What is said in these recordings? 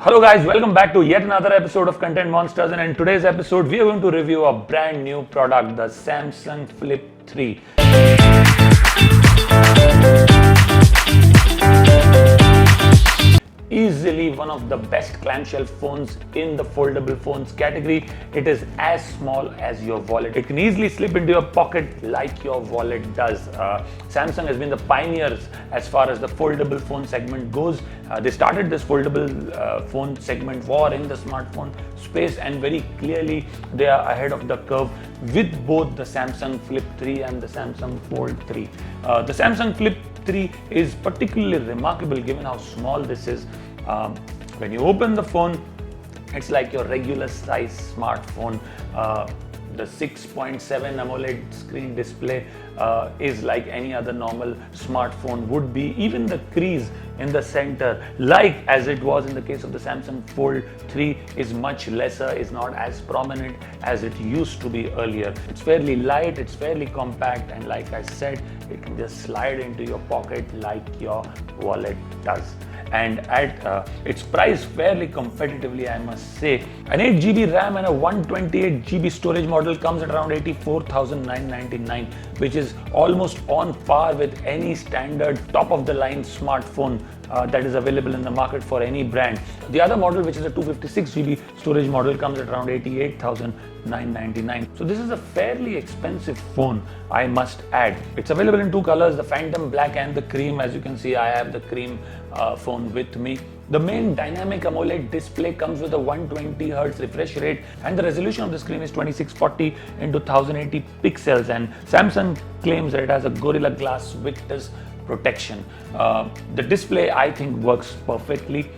Hello guys, welcome back to yet another episode of Content Monsters, and in today's episode we are going to review a brand new product, the Samsung Flip 3. Easily one of the best clamshell phones in the foldable phones category. It is as small as your wallet. It can easily slip into your pocket like your wallet does. Samsung has been the pioneers as far as the foldable phone segment goes. They started this foldable phone segment war in the smartphone space, and very clearly they are ahead of the curve with both the Samsung Flip 3 and the Samsung Fold 3. The Samsung Flip 3 is particularly remarkable given how small this is. When you open the phone, it's like your regular size smartphone. The 6.7 AMOLED screen display is like any other normal smartphone would be. Even the crease in the center, like as it was in the case of the Samsung Fold 3, is much lesser, is not as prominent as it used to be earlier. It's fairly light, it's fairly compact, and like I said, it can just slide into your pocket like your wallet does. And at its price fairly competitively, I must say. An 8GB RAM and a 128GB storage model comes at around 84,999, which is almost on par with any standard top-of-the-line smartphone that is available in the market for any brand. The other model, which is a 256GB storage model, comes at around 88,999. So this is a fairly expensive phone, I must add. It's available in two colors, the Phantom Black and the Cream. As you can see, I have the Cream phone with me. The main dynamic AMOLED display comes with a 120Hz refresh rate, and the resolution of the screen is 2640 into 1080 pixels, and Samsung claims that it has a Gorilla Glass Victus protection. The display, I think, works perfectly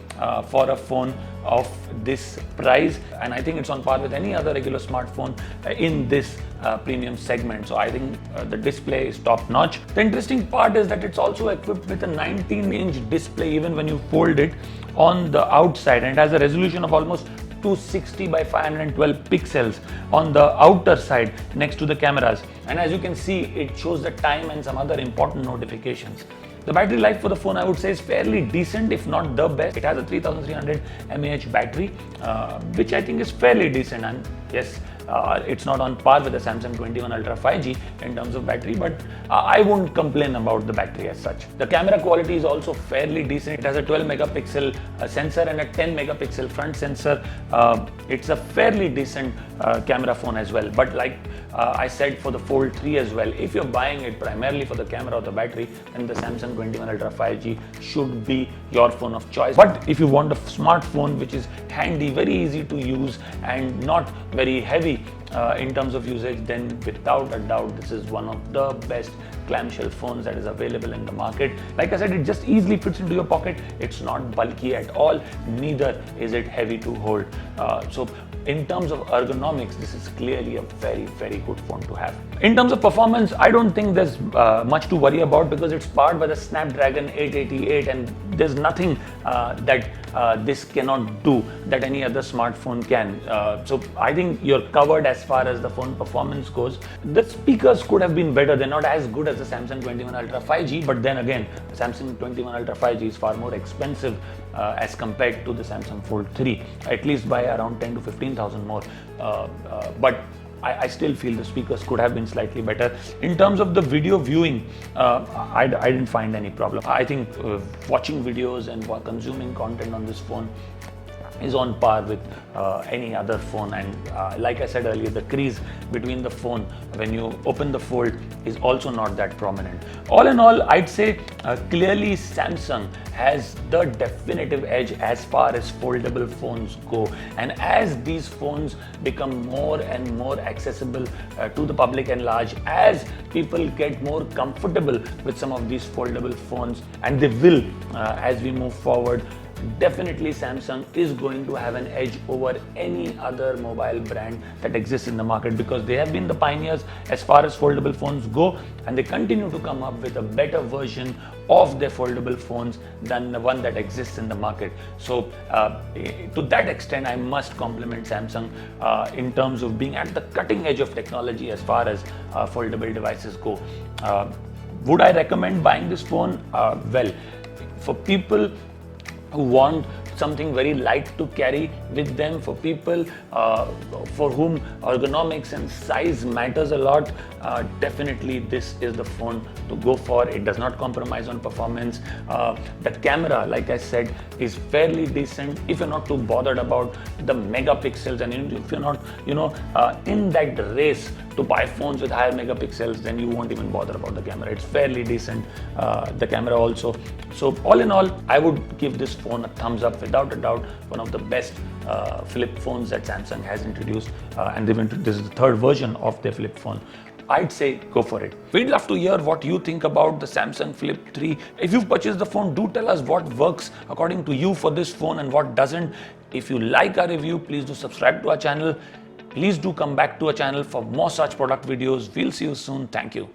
for a phone of this price, and I think it's on par with any other regular smartphone in this premium segment. So I think the display is top notch. The interesting part is that it's also equipped with a 19-inch display even when you fold it on the outside, and it has a resolution of almost 260 by 512 pixels on the outer side next to the cameras, and as you can see, it shows the time and some other important notifications. The battery life for the phone, I would say, is fairly decent, if not the best. It has a 3300 mAh battery, which I think is fairly decent, and yes, it's not on par with the Samsung 21 Ultra 5G in terms of battery, but I won't complain about the battery as such. The camera quality is also fairly decent. It has a 12 megapixel sensor and a 10 megapixel front sensor. It's a fairly decent camera phone as well, but like I said for the Fold 3 as well, if you're buying it primarily for the camera or the battery, then the Samsung 21 Ultra 5G should be your phone of choice. But if you want a smartphone which is handy, very easy to use, and not very heavy in terms of usage, then without a doubt this is one of the best clamshell phones that is available in the market. Like I said, it just easily fits into your pocket. It's not bulky at all, neither is it heavy to hold. So in terms of ergonomics, this is clearly a very, very good phone to have. In terms of performance, I don't think there's much to worry about because it's powered by the Snapdragon 888, and there's nothing that this cannot do that any other smartphone can. So I think you're covered as far as the phone performance goes. The speakers could have been better. They're not as good as the Samsung 21 Ultra 5G, but then again, the Samsung 21 Ultra 5G is far more expensive as compared to the Samsung Fold 3, at least by around 10 to 15,000 more. But I still feel the speakers could have been slightly better. In terms of the video viewing, I didn't find any problem. I think watching videos and consuming content on this phone is on par with any other phone, and like I said earlier, the crease between the phone when you open the Fold is also not that prominent. All in all, I'd say clearly Samsung has the definitive edge as far as foldable phones go, and as these phones become more and more accessible to the public and large, as people get more comfortable with some of these foldable phones, and they will as we move forward, definitely Samsung is going to have an edge over any other mobile brand that exists in the market, because they have been the pioneers as far as foldable phones go, and they continue to come up with a better version of their foldable phones than the one that exists in the market. So to that extent, I must compliment Samsung in terms of being at the cutting edge of technology as far as foldable devices go. Would I recommend buying this phone? Well, for people who want something very light to carry with them for people for whom ergonomics and size matters a lot. Definitely this is the phone to go for. It does not compromise on performance. The camera, like I said, is fairly decent if you're not too bothered about the megapixels, and if you're not in that race to buy phones with higher megapixels, then you won't even bother about the camera. It's fairly decent, the camera also. So all in all, I would give this phone a thumbs up without a doubt. One of the best flip phones that Samsung has introduced, and this is the third version of their flip phone. I'd say go for it. We'd love to hear what you think about the Samsung Flip 3. If you've purchased the phone, do tell us what works according to you for this phone and what doesn't. If you like our review, please do subscribe to our channel. Please do come back to our channel for more such product videos. We'll see you soon. Thank you.